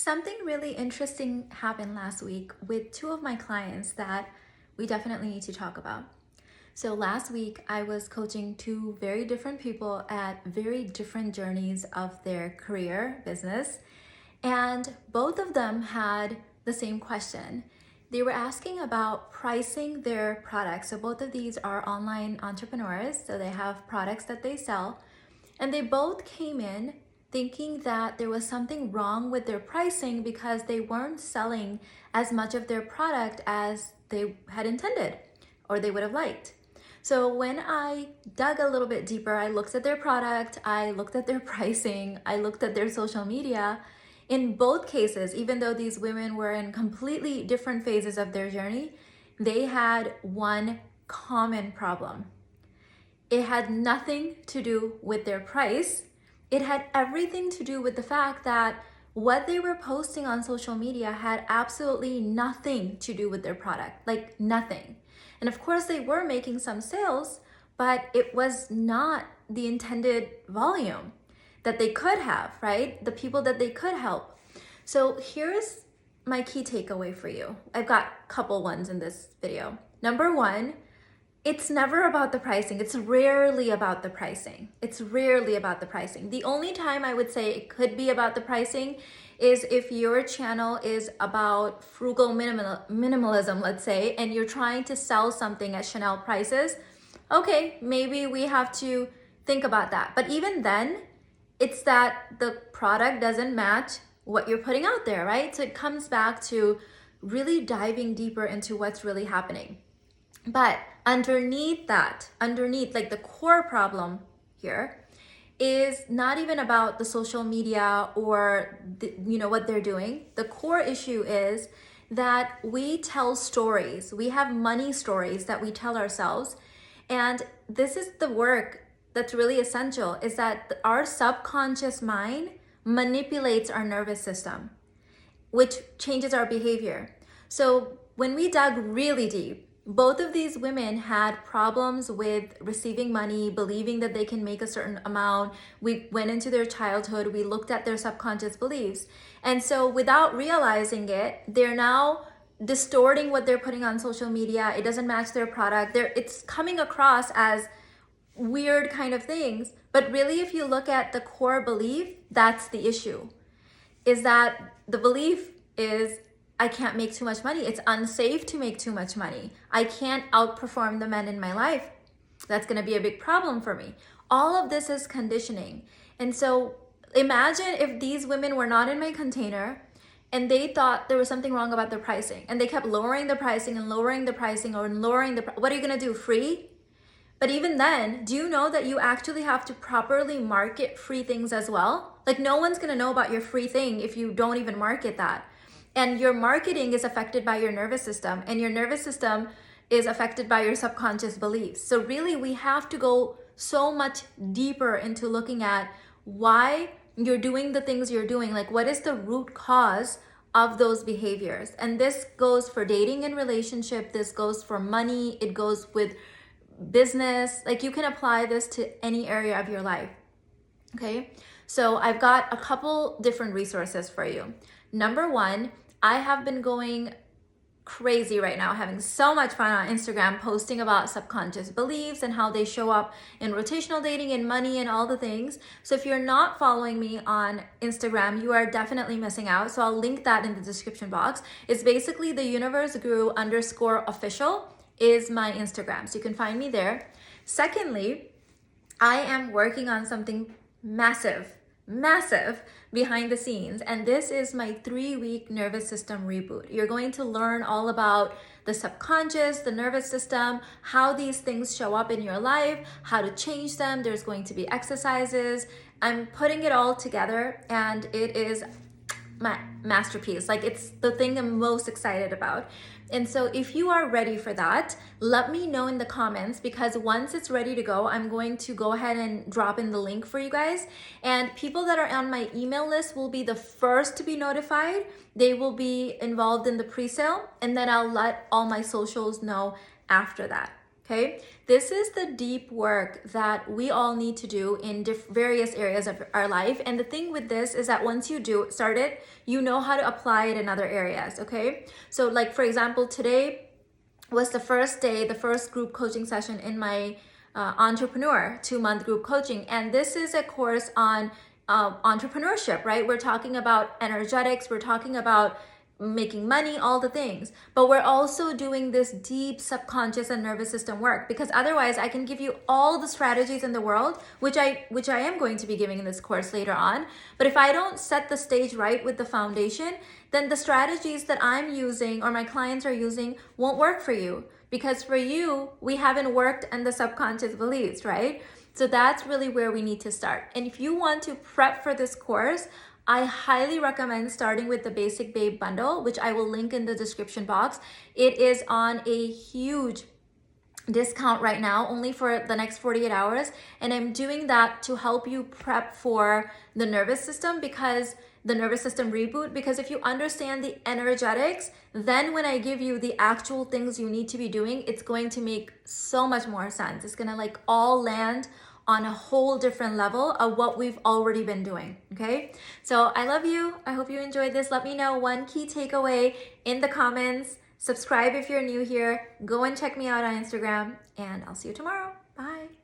Something really interesting happened last week with two of my clients that we definitely need to talk about. So last week, I was coaching two very different people at very different journeys of their career business, and both of them had the same question. They were asking about pricing their products. So both of these are online entrepreneurs, so they have products that they sell, and they both came in thinking that there was something wrong with their pricing because they weren't selling as much of their product as they had intended or they would have liked. So when I dug a little bit deeper, I looked at their product, I looked at their pricing, I looked at their social media. In both cases, even though these women were in completely different phases of their journey, they had one common problem. It had nothing to do with their price. It had everything to do with the fact that what they were posting on social media had absolutely nothing to do with their product, like nothing. And of course, they were making some sales, but it was not the intended volume that they could have, right? The people that they could help. So here's my key takeaway for you. I've got a couple ones in this video. Number one, it's never about the pricing. It's rarely about the pricing. It's rarely about the pricing. The only time I would say it could be about the pricing is if your channel is about frugal minimalism, let's say, and you're trying to sell something at Chanel prices. Okay, maybe we have to think about that. But even then, it's that the product doesn't match what you're putting out there, right? So it comes back to really diving deeper into what's really happening. But underneath like the core problem here is not even about the social media or what they're doing. The core issue is that we tell stories. We have money stories that we tell ourselves. And this is the work that's really essential, is that our subconscious mind manipulates our nervous system, which changes our behavior. So when we dug really deep, both of these women had problems with receiving money, believing that they can make a certain amount. We went into their childhood, we looked at their subconscious beliefs. And so without realizing it, they're now distorting what they're putting on social media. It doesn't match their product. It's coming across as weird kind of things. But really, if you look at the core belief, that's the issue. Is that the belief is, I can't make too much money. It's unsafe to make too much money. I can't outperform the men in my life. That's going to be a big problem for me. All of this is conditioning. And so imagine if these women were not in my container and they thought there was something wrong about their pricing and they kept lowering the pricing and lowering the pricing or lowering the, what are you going to do? Free? But even then, do you know that you actually have to properly market free things as well? Like no one's going to know about your free thing if you don't even market that. And your marketing is affected by your nervous system, and your nervous system is affected by your subconscious beliefs. So really, we have to go so much deeper into looking at why you're doing the things you're doing. Like, what is the root cause of those behaviors? And this goes for dating and relationship. This goes for money. It goes with business. Like, you can apply this to any area of your life. Okay, so I've got a couple different resources for you. Number one, I have been going crazy right now, having so much fun on Instagram, posting about subconscious beliefs and how they show up in rotational dating and money and all the things. So if you're not following me on Instagram, you are definitely missing out. So I'll link that in the description box. It's basically TheUniverseGuru_official is my Instagram. So you can find me there. Secondly, I am working on something massive behind the scenes, and this is my 3-week nervous system reboot. You're going to learn all about the subconscious, the nervous system, how these things show up in your life, how to change them. There's going to be exercises. I'm putting it all together, and it is my masterpiece. Like, it's the thing I'm most excited about. And so if you are ready for that, let me know in the comments, because once it's ready to go, I'm going to go ahead and drop in the link for you guys. And people that are on my email list will be the first to be notified. They will be involved in the pre-sale, and then I'll let all my socials know after that. Okay, this is the deep work that we all need to do in various areas of our life. And the thing with this is that once you start it, you know how to apply it in other areas. Okay, so like for example, today was the first day, the first group coaching session in my entrepreneur 2-month group coaching. And this is a course on entrepreneurship, right? We're talking about energetics, we're talking about making money, all the things, but we're also doing this deep subconscious and nervous system work, because otherwise I can give you all the strategies in the world, which I am going to be giving in this course later on. But if I don't set the stage right with the foundation, then the strategies that I'm using or my clients are using won't work for you, because for you, we haven't worked on the subconscious beliefs, right? So that's really where we need to start. And if you want to prep for this course, I highly recommend starting with the Basic Babe bundle, which I will link in the description box. It is on a huge discount right now, only for the next 48 hours. And I'm doing that to help you prep for the nervous system, because the nervous system reboot, because if you understand the energetics, then when I give you the actual things you need to be doing, it's going to make so much more sense. It's gonna like all land on a whole different level of what we've already been doing, okay? So I love you. I hope you enjoyed this. Let me know one key takeaway in the comments. Subscribe if you're new here. Go and check me out on Instagram, and I'll see you tomorrow. Bye.